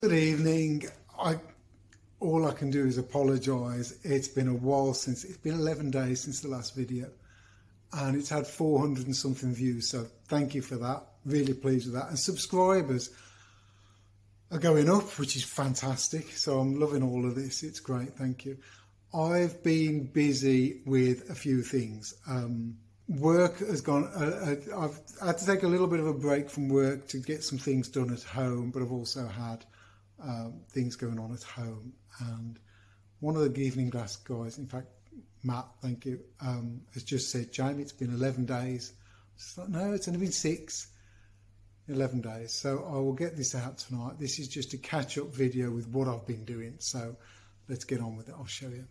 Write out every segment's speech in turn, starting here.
Good evening. All I can do is apologise. It's been a while since, it's been 11 days since the last video and it's had 400 and something views. So thank you for that. Really pleased with that. And subscribers are going up, which is fantastic. So I'm loving all of this. It's great. Thank you. I've been busy with a few things. Work has gone, I've had to take a little bit of a break from work to get some things done at home, but I've also had things going on at home. And one of the evening glass guys, in fact, Matt, thank you, has just said, Jamie, it's been 11 days. It's like, no, it's only been 11 days. So I will get this out tonight. This is just a catch-up video with what I've been doing. So let's get on with it. I'll show you.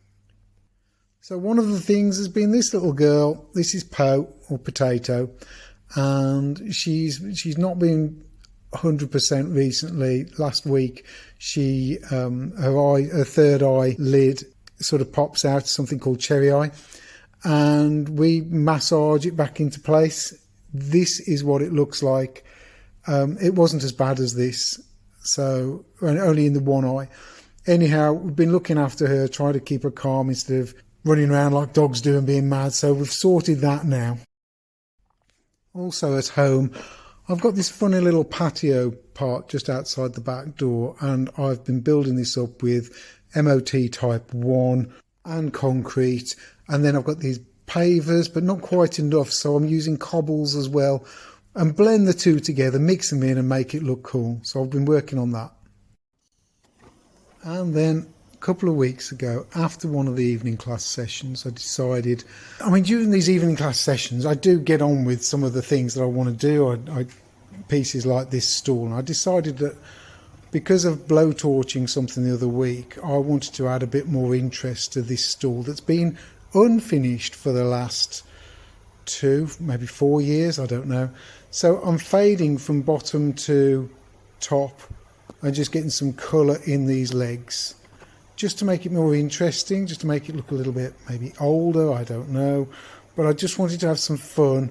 So one of the things has been this little girl. This is Po, or Potato, and she's not been 100% recently. Last week, her third eye lid sort of pops out, something called cherry eye, and we massage it back into place. This is what it looks like. It wasn't as bad as this, so only in the one eye. Anyhow, we've been looking after her, trying to keep her calm instead of running around like dogs do and being mad. So we've sorted that now. Also at home, I've got this funny little patio part just outside the back door, and I've been building this up with MOT type 1 and concrete, and then I've got these pavers, but not quite enough, so I'm using cobbles as well, and blend the two together, mix them in and make it look cool. So I've been working on that. And then a couple of weeks ago, after one of the evening class sessions, I decided, during these evening class sessions, I do get on with some of the things that I want to do. Pieces like this stool, and I decided that because of blowtorching something the other week, I wanted to add a bit more interest to this stool that's been unfinished for the last 2, maybe 4 years, I don't know. So I'm fading from bottom to top and just getting some colour in these legs, just to make it more interesting, just to make it look a little bit maybe older, I don't know. But I just wanted to have some fun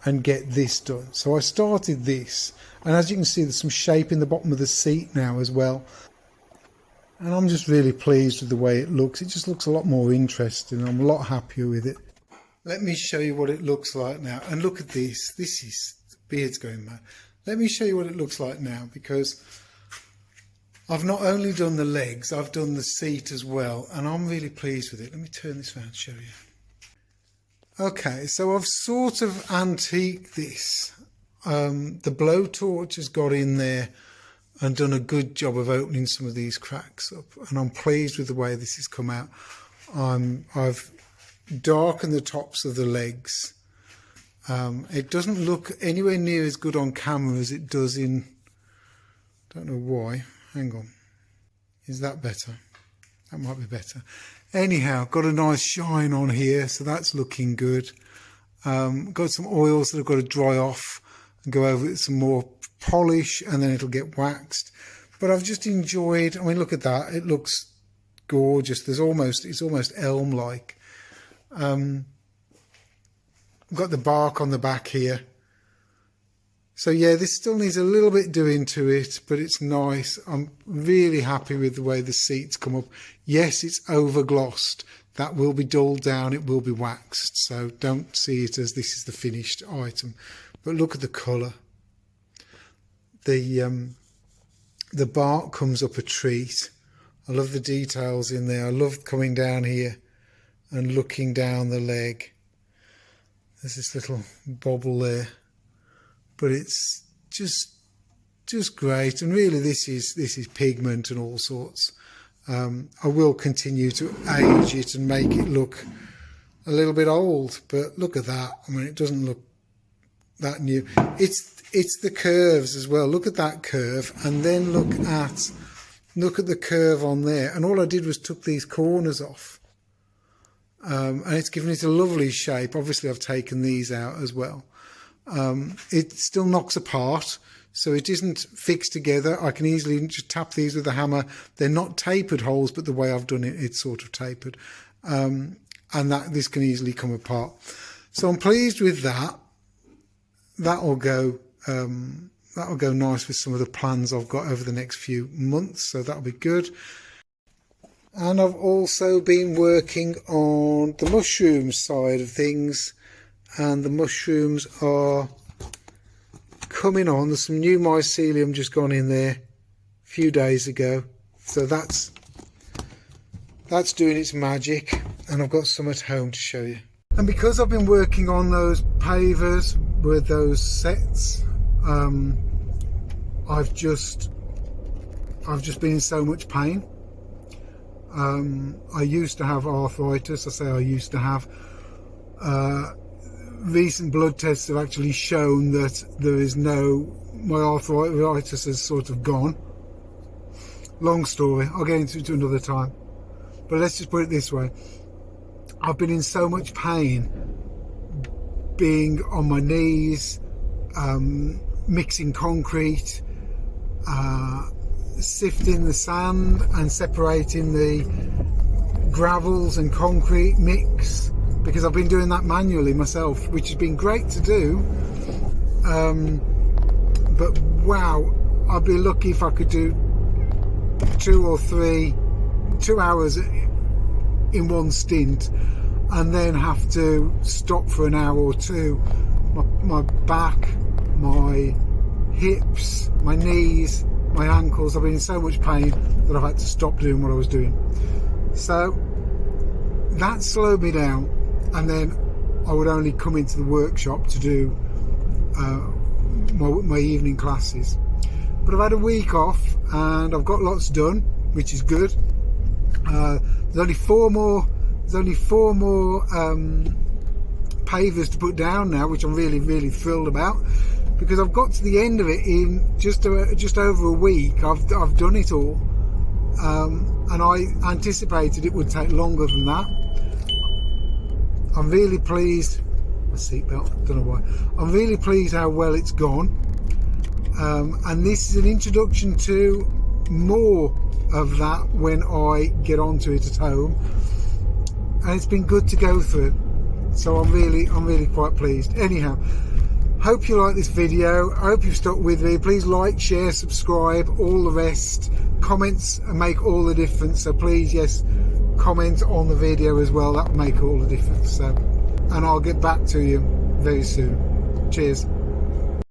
and get this done. So I started this, and as you can see, there's some shape in the bottom of the seat now as well. And I'm just really pleased with the way it looks. It just looks a lot more interesting. I'm a lot happier with it. Let me show you what it looks like now. And look at this. This is, the beard's going mad. Let me show you what it looks like now, because I've not only done the legs, I've done the seat as well, and I'm really pleased with it. Let me turn this around and show you. Okay, so I've sort of antiqued this. The blowtorch has got in there and done a good job of opening some of these cracks up, and I'm pleased with the way this has come out. I've darkened the tops of the legs. It doesn't look anywhere near as good on camera as it does in, don't know why. Hang on, is that better? That might be better. Anyhow, got a nice shine on here, so that's looking good. Got some oils that I've got to dry off and go over with some more polish, and then it'll get waxed. But I've just enjoyed, look at that. It looks gorgeous. It's almost elm-like. I've got the bark on the back here. So yeah, this still needs a little bit doing to it, but it's nice. I'm really happy with the way the seats come up. Yes, it's over glossed. That will be dulled down. It will be waxed. So don't see it as this is the finished item. But look at the colour. The bark comes up a treat. I love the details in there. I love coming down here and looking down the leg. There's this little bobble there. But it's just great, and really this is pigment and all sorts. I will continue to age it and make it look a little bit old, but look at that. It doesn't look that new. It's the curves as well. Look at that curve, and then look at the curve on there. And all I did was took these corners off, and it's given it a lovely shape. Obviously, I've taken these out as well. It still knocks apart, so it isn't fixed together. I can easily just tap these with a hammer. They're not tapered holes, but the way I've done it, it's sort of tapered. And this can easily come apart. So I'm pleased with that. That'll go that'll go nice with some of the plans I've got over the next few months, so that'll be good. And I've also been working on the mushroom side of things, and the mushrooms are coming on. There's some new mycelium just gone in there a few days ago, so that's doing its magic, and I've got some at home to show you. And because I've been working on those pavers with those sets, I've just been in so much pain. I used to have arthritis. I say I used to have. Recent blood tests have actually shown that my arthritis has sort of gone. Long story, I'll get into it another time. But let's just put it this way. I've been in so much pain being on my knees, mixing concrete, sifting the sand and separating the gravels and concrete mix, because I've been doing that manually myself, which has been great to do, but wow, I'd be lucky if I could do 2 hours in one stint and then have to stop for an hour or two. My back, my hips, my knees, my ankles, I've been in so much pain that I've had to stop doing what I was doing. So that slowed me down, and then I would only come into the workshop to do my evening classes. But I've had a week off and I've got lots done, which is good. There's only four more pavers to put down now, which I'm really thrilled about, because I've got to the end of it in just over a week. I've done it all, and I anticipated it would take longer than that. I'm really pleased. My seatbelt, don't know why. I'm really pleased how well it's gone, and this is an introduction to more of that when I get onto it at home, and it's been good to go through. So I'm really quite pleased. Anyhow, hope you like this video. I hope you've stuck with me. Please like, share, subscribe, all the rest. Comments make all the difference, so please, yes, comment on the video as well. That will make all the difference. So, and I'll get back to you very soon. Cheers.